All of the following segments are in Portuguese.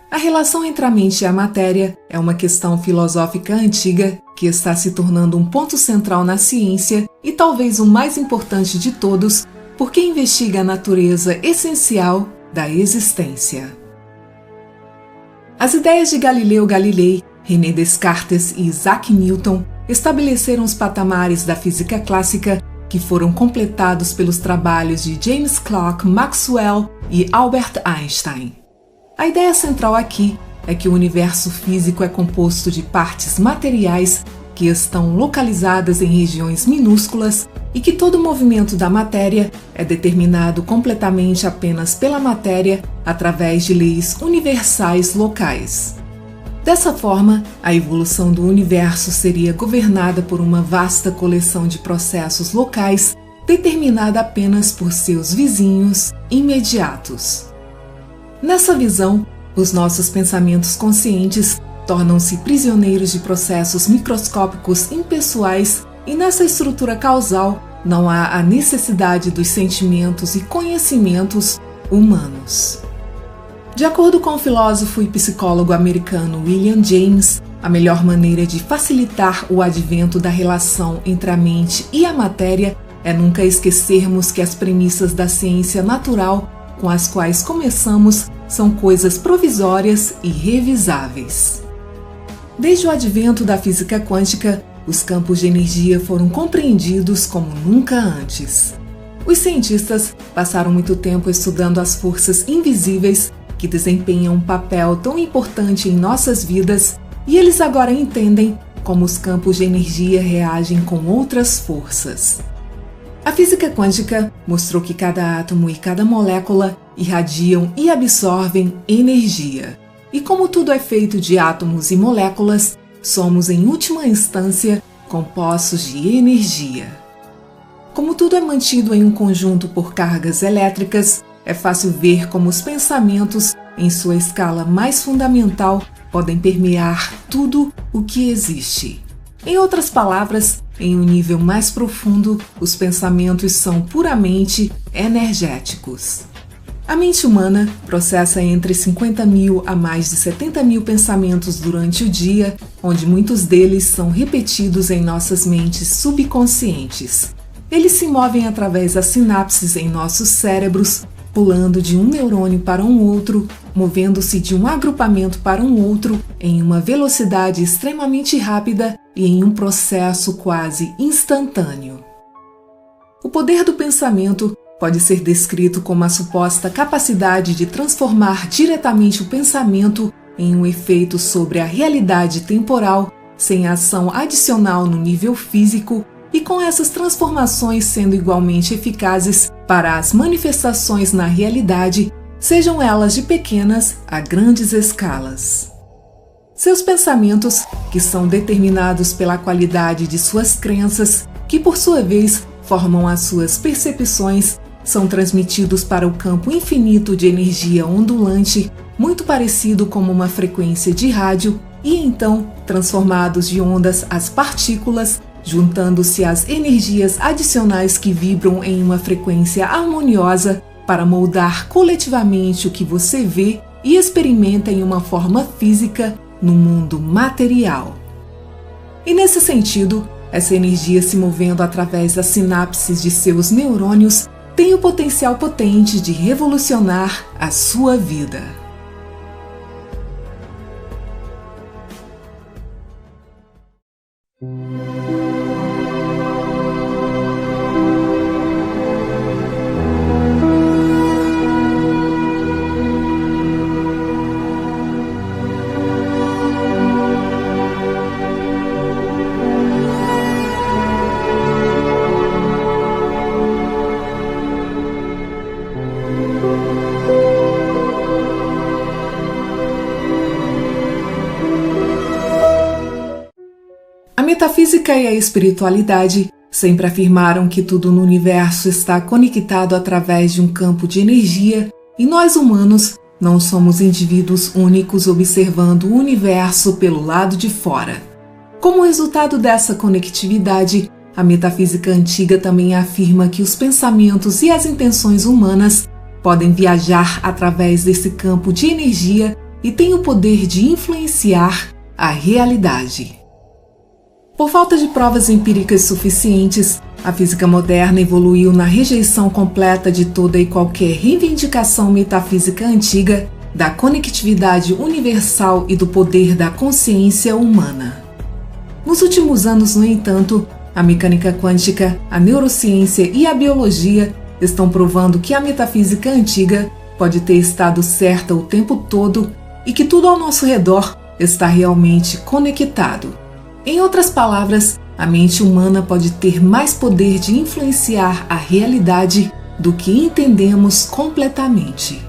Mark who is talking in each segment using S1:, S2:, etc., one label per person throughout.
S1: A relação entre a mente e a matéria é uma questão filosófica antiga que está se tornando um ponto central na ciência e talvez o mais importante de todos, porque investiga a natureza essencial da existência. As ideias de Galileu Galilei, René Descartes e Isaac Newton estabeleceram os patamares da física clássica que foram completados pelos trabalhos de James Clerk Maxwell e Albert Einstein. A ideia central aqui é que o universo físico é composto de partes materiais que estão localizadas em regiões minúsculas e que todo movimento da matéria é determinado completamente apenas pela matéria através de leis universais locais. Dessa forma, a evolução do universo seria governada por uma vasta coleção de processos locais determinada apenas por seus vizinhos imediatos. Nessa visão, os nossos pensamentos conscientes tornam-se prisioneiros de processos microscópicos impessoais e nessa estrutura causal não há a necessidade dos sentimentos e conhecimentos humanos. De acordo com o filósofo e psicólogo americano William James, a melhor maneira de facilitar o advento da relação entre a mente e a matéria é nunca esquecermos que as premissas da ciência natural com as quais começamos são coisas provisórias e revisáveis. Desde o advento da física quântica, os campos de energia foram compreendidos como nunca antes. Os cientistas passaram muito tempo estudando as forças invisíveis que desempenham um papel tão importante em nossas vidas e eles agora entendem como os campos de energia reagem com outras forças. A física quântica mostrou que cada átomo e cada molécula irradiam e absorvem energia. E como tudo é feito de átomos e moléculas, somos em última instância compostos de energia. Como tudo é mantido em um conjunto por cargas elétricas, é fácil ver como os pensamentos, em sua escala mais fundamental, podem permear tudo o que existe. Em outras palavras, em um nível mais profundo, os pensamentos são puramente energéticos. A mente humana processa entre 50 mil a mais de 70 mil pensamentos durante o dia, onde muitos deles são repetidos em nossas mentes subconscientes. Eles se movem através das sinapses em nossos cérebros, pulando de um neurônio para um outro, movendo-se de um agrupamento para um outro em uma velocidade extremamente rápida e em um processo quase instantâneo. O poder do pensamento pode ser descrito como a suposta capacidade de transformar diretamente o pensamento em um efeito sobre a realidade temporal, sem ação adicional no nível físico, e com essas transformações sendo igualmente eficazes para as manifestações na realidade, sejam elas de pequenas a grandes escalas. Seus pensamentos, que são determinados pela qualidade de suas crenças, que por sua vez formam as suas percepções, são transmitidos para o campo infinito de energia ondulante, muito parecido como uma frequência de rádio, e então transformados de ondas às partículas, juntando-se às energias adicionais que vibram em uma frequência harmoniosa para moldar coletivamente o que você vê e experimenta em uma forma física no mundo material. E nesse sentido, essa energia se movendo através das sinapses de seus neurônios tem o potencial potente de revolucionar a sua vida. A metafísica e a espiritualidade sempre afirmaram que tudo no universo está conectado através de um campo de energia e nós humanos não somos indivíduos únicos observando o universo pelo lado de fora. Como resultado dessa conectividade, a metafísica antiga também afirma que os pensamentos e as intenções humanas podem viajar através desse campo de energia e tem o poder de influenciar a realidade. Por falta de provas empíricas suficientes, a física moderna evoluiu na rejeição completa de toda e qualquer reivindicação metafísica antiga da conectividade universal e do poder da consciência humana. Nos últimos anos, no entanto, a mecânica quântica, a neurociência e a biologia estão provando que a metafísica antiga pode ter estado certa o tempo todo e que tudo ao nosso redor está realmente conectado. Em outras palavras, a mente humana pode ter mais poder de influenciar a realidade do que entendemos completamente.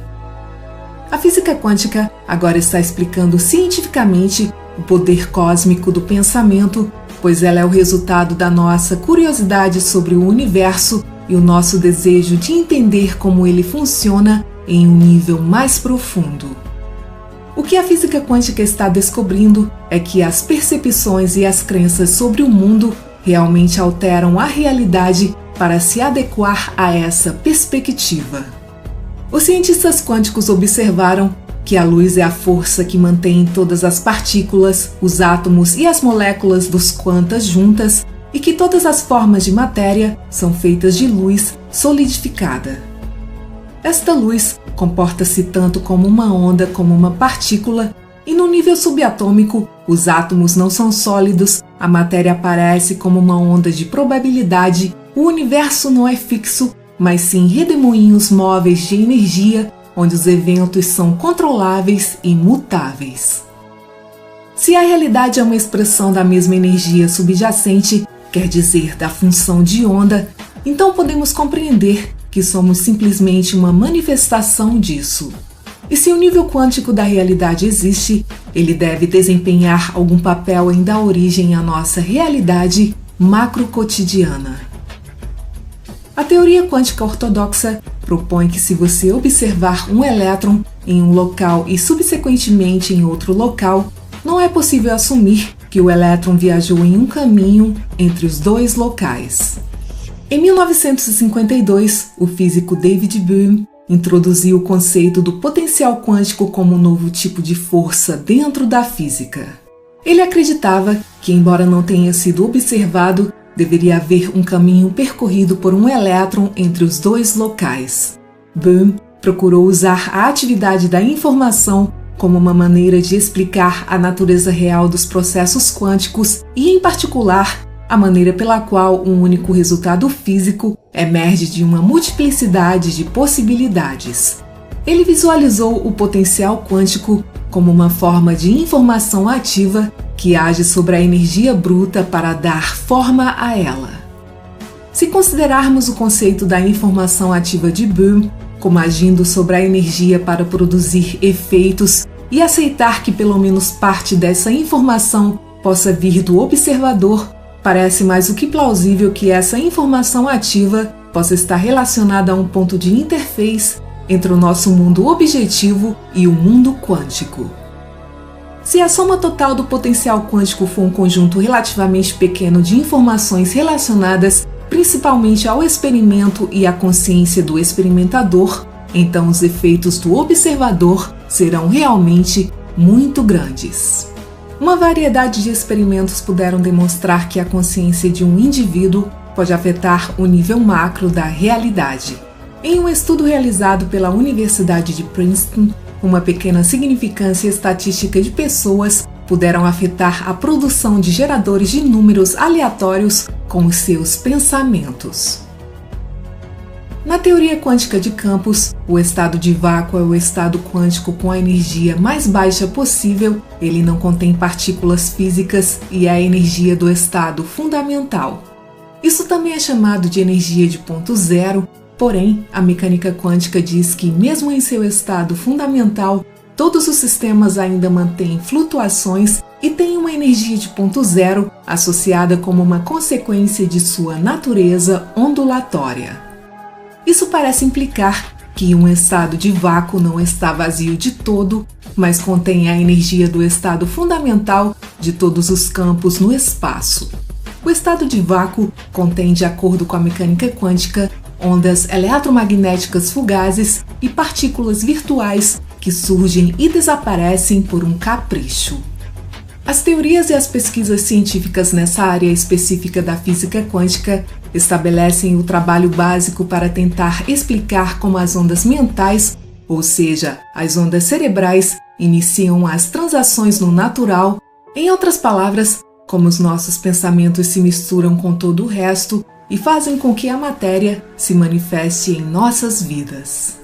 S1: A física quântica agora está explicando cientificamente o poder cósmico do pensamento, pois ela é o resultado da nossa curiosidade sobre o universo e o nosso desejo de entender como ele funciona em um nível mais profundo. O que a física quântica está descobrindo é que as percepções e as crenças sobre o mundo realmente alteram a realidade para se adequar a essa perspectiva. Os cientistas quânticos observaram que a luz é a força que mantém todas as partículas, os átomos e as moléculas dos quantas juntas e que todas as formas de matéria são feitas de luz solidificada. Esta luz comporta-se tanto como uma onda como uma partícula, e no nível subatômico, os átomos não são sólidos, a matéria aparece como uma onda de probabilidade, o universo não é fixo, mas sim redemoinhos móveis de energia, onde os eventos são controláveis e mutáveis. Se a realidade é uma expressão da mesma energia subjacente, quer dizer, da função de onda, então podemos compreender que somos simplesmente uma manifestação disso. E se o nível quântico da realidade existe, ele deve desempenhar algum papel em dar origem à nossa realidade macrocotidiana. A teoria quântica ortodoxa propõe que se você observar um elétron em um local e subsequentemente em outro local, não é possível assumir que o elétron viajou em um caminho entre os dois locais. Em 1952, o físico David Bohm introduziu o conceito do potencial quântico como um novo tipo de força dentro da física. Ele acreditava que, embora não tenha sido observado, deveria haver um caminho percorrido por um elétron entre os dois locais. Bohm procurou usar a atividade da informação como uma maneira de explicar a natureza real dos processos quânticos e, em particular, a maneira pela qual um único resultado físico emerge de uma multiplicidade de possibilidades. Ele visualizou o potencial quântico como uma forma de informação ativa que age sobre a energia bruta para dar forma a ela. Se considerarmos o conceito da informação ativa de Bohm como agindo sobre a energia para produzir efeitos e aceitar que pelo menos parte dessa informação possa vir do observador, parece mais do que plausível que essa informação ativa possa estar relacionada a um ponto de interface entre o nosso mundo objetivo e o mundo quântico. Se a soma total do potencial quântico for um conjunto relativamente pequeno de informações relacionadas principalmente ao experimento e à consciência do experimentador, então os efeitos do observador serão realmente muito grandes. Uma variedade de experimentos puderam demonstrar que a consciência de um indivíduo pode afetar o nível macro da realidade. Em um estudo realizado pela Universidade de Princeton, uma pequena significância estatística de pessoas puderam afetar a produção de geradores de números aleatórios com os seus pensamentos. Na teoria quântica de campos, o estado de vácuo é o estado quântico com a energia mais baixa possível, ele não contém partículas físicas e é a energia do estado fundamental. Isso também é chamado de energia de ponto zero, porém, a mecânica quântica diz que, mesmo em seu estado fundamental, todos os sistemas ainda mantêm flutuações e têm uma energia de ponto zero associada como uma consequência de sua natureza ondulatória. Isso parece implicar que um estado de vácuo não está vazio de todo, mas contém a energia do estado fundamental de todos os campos no espaço. O estado de vácuo contém, de acordo com a mecânica quântica, ondas eletromagnéticas fugazes e partículas virtuais que surgem e desaparecem por um capricho. As teorias e as pesquisas científicas nessa área específica da física quântica estabelecem o trabalho básico para tentar explicar como as ondas mentais, ou seja, as ondas cerebrais, iniciam as transações no natural, em outras palavras, como os nossos pensamentos se misturam com todo o resto e fazem com que a matéria se manifeste em nossas vidas.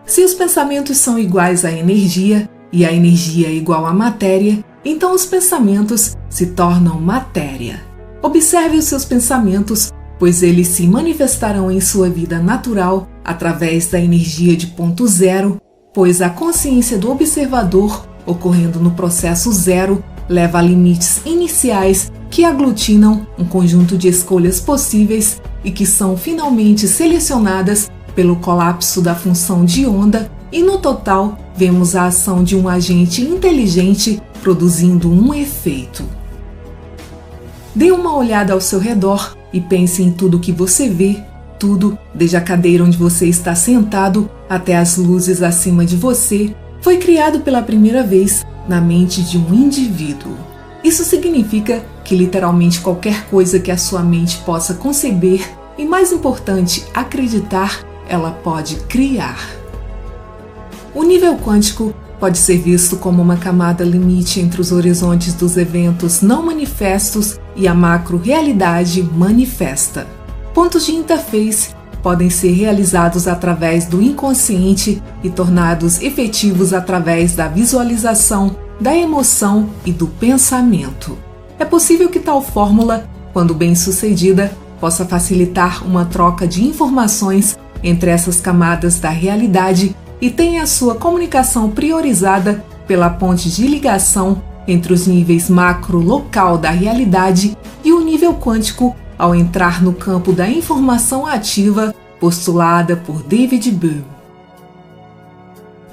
S1: Se os pensamentos são iguais à energia e a energia é igual à matéria, então os pensamentos se tornam matéria. Observe os seus pensamentos, pois eles se manifestarão em sua vida natural através da energia de ponto zero, pois a consciência do observador, ocorrendo no processo zero, leva a limites iniciais que aglutinam um conjunto de escolhas possíveis e que são finalmente selecionadas pelo colapso da função de onda, e no total vemos a ação de um agente inteligente produzindo um efeito. Dê uma olhada ao seu redor e pense em tudo que você vê, tudo, desde a cadeira onde você está sentado até as luzes acima de você, foi criado pela primeira vez na mente de um indivíduo. Isso significa que literalmente qualquer coisa que a sua mente possa conceber e, mais importante, acreditar, ela pode criar. O nível quântico pode ser visto como uma camada limite entre os horizontes dos eventos não manifestos e a macro-realidade manifesta. Pontos de interface podem ser realizados através do inconsciente e tornados efetivos através da visualização, da emoção e do pensamento. É possível que tal fórmula, quando bem sucedida, possa facilitar uma troca de informações entre essas camadas da realidade e tenha a sua comunicação priorizada pela ponte de ligação entre os níveis macro-local da realidade e o nível quântico ao entrar no campo da informação ativa postulada por David Bohm.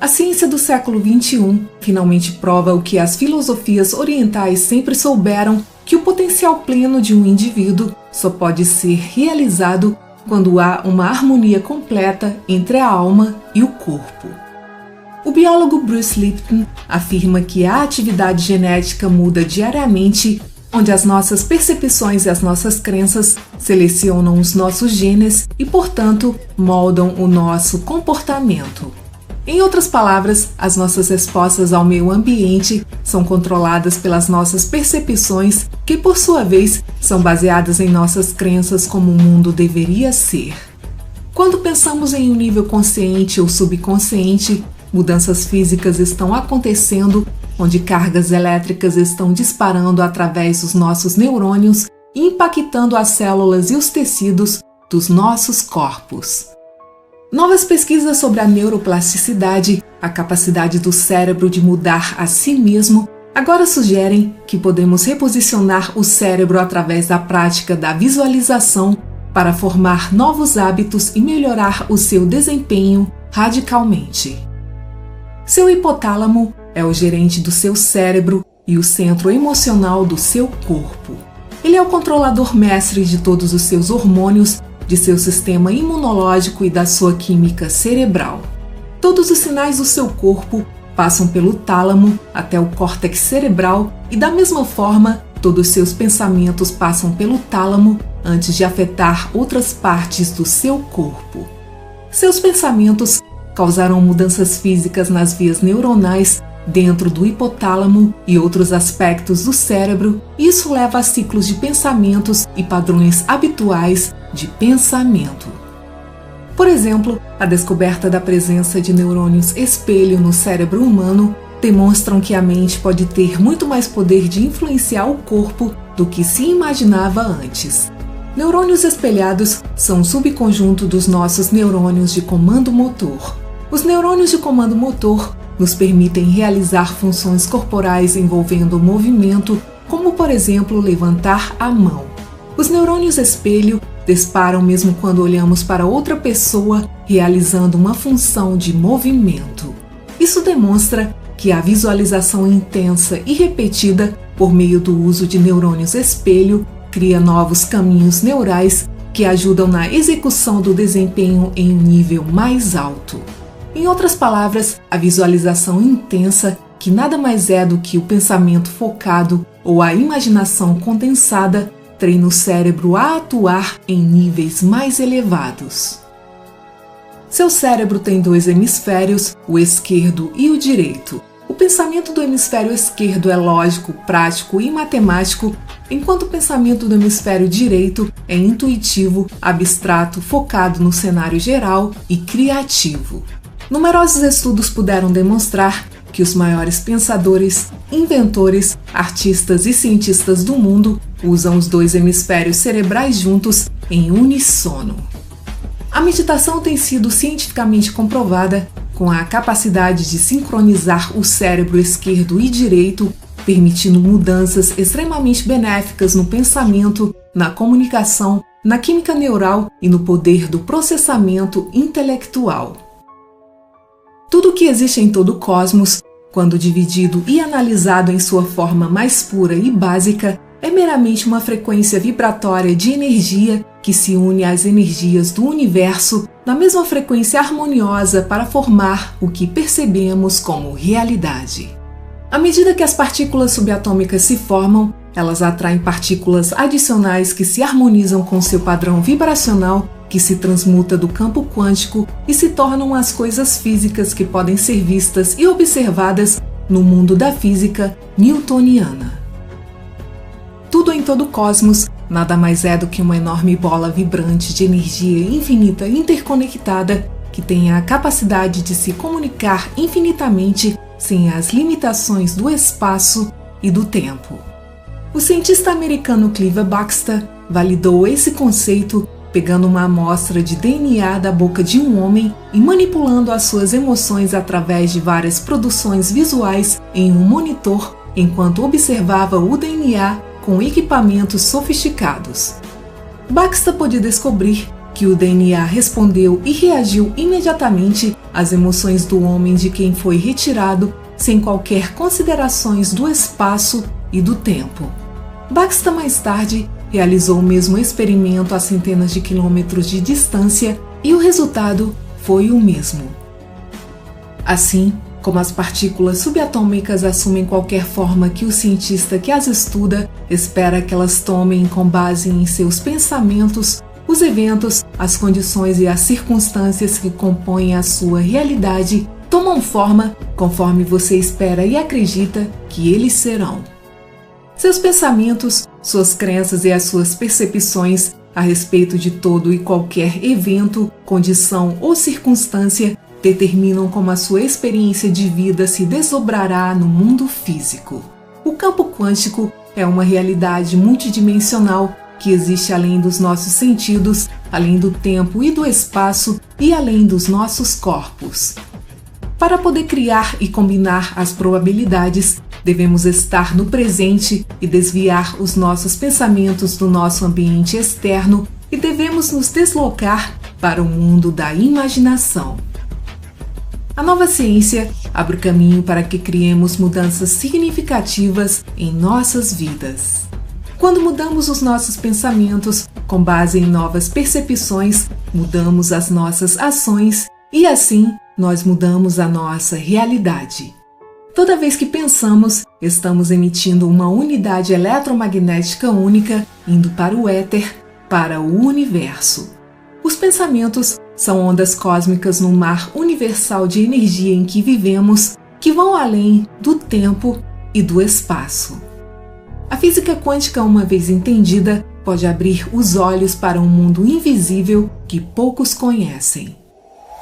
S1: A ciência do século XXI finalmente prova o que as filosofias orientais sempre souberam, que o potencial pleno de um indivíduo só pode ser realizado quando há uma harmonia completa entre a alma e o corpo. O biólogo Bruce Lipton afirma que a atividade genética muda diariamente, onde as nossas percepções e as nossas crenças selecionam os nossos genes e, portanto, moldam o nosso comportamento. Em outras palavras, as nossas respostas ao meio ambiente são controladas pelas nossas percepções, que por sua vez são baseadas em nossas crenças como o mundo deveria ser. Quando pensamos em um nível consciente ou subconsciente, mudanças físicas estão acontecendo, onde cargas elétricas estão disparando através dos nossos neurônios e impactando as células e os tecidos dos nossos corpos. Novas pesquisas sobre a neuroplasticidade, a capacidade do cérebro de mudar a si mesmo, agora sugerem que podemos reposicionar o cérebro através da prática da visualização para formar novos hábitos e melhorar o seu desempenho radicalmente. Seu hipotálamo é o gerente do seu cérebro e o centro emocional do seu corpo. Ele é o controlador mestre de todos os seus hormônios, de seu sistema imunológico e da sua química cerebral. Todos os sinais do seu corpo passam pelo tálamo até o córtex cerebral e, da mesma forma, todos os seus pensamentos passam pelo tálamo antes de afetar outras partes do seu corpo. Seus pensamentos causarão mudanças físicas nas vias neuronais dentro do hipotálamo e outros aspectos do cérebro, e isso leva a ciclos de pensamentos e padrões habituais de pensamento. Por exemplo, a descoberta da presença de neurônios espelho no cérebro humano demonstram que a mente pode ter muito mais poder de influenciar o corpo do que se imaginava antes. Neurônios espelhados são um subconjunto dos nossos neurônios de comando motor. Os neurônios de comando motor nos permitem realizar funções corporais envolvendo o movimento, como, por exemplo, levantar a mão. Os neurônios espelho disparam mesmo quando olhamos para outra pessoa realizando uma função de movimento. Isso demonstra que a visualização intensa e repetida por meio do uso de neurônios espelho cria novos caminhos neurais que ajudam na execução do desempenho em um nível mais alto. Em outras palavras, a visualização intensa, que nada mais é do que o pensamento focado ou a imaginação condensada, treina o cérebro a atuar em níveis mais elevados. Seu cérebro tem 2 hemisférios, o esquerdo e o direito. O pensamento do hemisfério esquerdo é lógico, prático e matemático, enquanto o pensamento do hemisfério direito é intuitivo, abstrato, focado no cenário geral e criativo. Numerosos estudos puderam demonstrar que os maiores pensadores, inventores, artistas e cientistas do mundo usam os 2 hemisférios cerebrais juntos em uníssono. A meditação tem sido cientificamente comprovada com a capacidade de sincronizar o cérebro esquerdo e direito, permitindo mudanças extremamente benéficas no pensamento, na comunicação, na química neural e no poder do processamento intelectual. Tudo o que existe em todo o cosmos, quando dividido e analisado em sua forma mais pura e básica, é meramente uma frequência vibratória de energia que se une às energias do universo na mesma frequência harmoniosa para formar o que percebemos como realidade. À medida que as partículas subatômicas se formam, elas atraem partículas adicionais que se harmonizam com seu padrão vibracional, que se transmuta do campo quântico e se tornam as coisas físicas que podem ser vistas e observadas no mundo da física newtoniana. Tudo em todo o cosmos nada mais é do que uma enorme bola vibrante de energia infinita interconectada que tem a capacidade de se comunicar infinitamente sem as limitações do espaço e do tempo. O cientista americano Clive Baxter validou esse conceito pegando uma amostra de DNA da boca de um homem e manipulando as suas emoções através de várias produções visuais em um monitor enquanto observava o DNA com equipamentos sofisticados. Baxter pôde descobrir que o DNA respondeu e reagiu imediatamente às emoções do homem de quem foi retirado, sem qualquer considerações do espaço e do tempo. Baxter mais tarde realizou o mesmo experimento a centenas de quilômetros de distância e o resultado foi o mesmo. Assim, como as partículas subatômicas assumem qualquer forma que o cientista que as estuda espera que elas tomem com base em seus pensamentos, os eventos, as condições e as circunstâncias que compõem a sua realidade tomam forma conforme você espera e acredita que eles serão. Seus pensamentos, suas crenças e as suas percepções a respeito de todo e qualquer evento, condição ou circunstância determinam como a sua experiência de vida se desdobrará no mundo físico. O campo quântico é uma realidade multidimensional que existe além dos nossos sentidos, além do tempo e do espaço e além dos nossos corpos. Para poder criar e combinar as probabilidades, devemos estar no presente e desviar os nossos pensamentos do nosso ambiente externo e devemos nos deslocar para o mundo da imaginação. A nova ciência abre o caminho para que criemos mudanças significativas em nossas vidas. Quando mudamos os nossos pensamentos com base em novas percepções, mudamos as nossas ações e assim nós mudamos a nossa realidade. Toda vez que pensamos, estamos emitindo uma unidade eletromagnética única indo para o éter, para o universo. Os pensamentos são ondas cósmicas no mar universal de energia em que vivemos, que vão além do tempo e do espaço. A física quântica, uma vez entendida, pode abrir os olhos para um mundo invisível que poucos conhecem.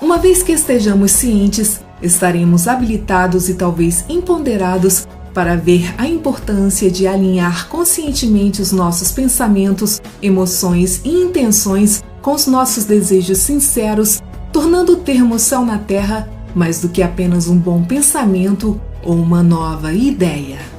S1: Uma vez que estejamos cientes, estaremos habilitados e talvez empoderados para ver a importância de alinhar conscientemente os nossos pensamentos, emoções e intenções com os nossos desejos sinceros, tornando o termo céu na terra mais do que apenas um bom pensamento ou uma nova ideia.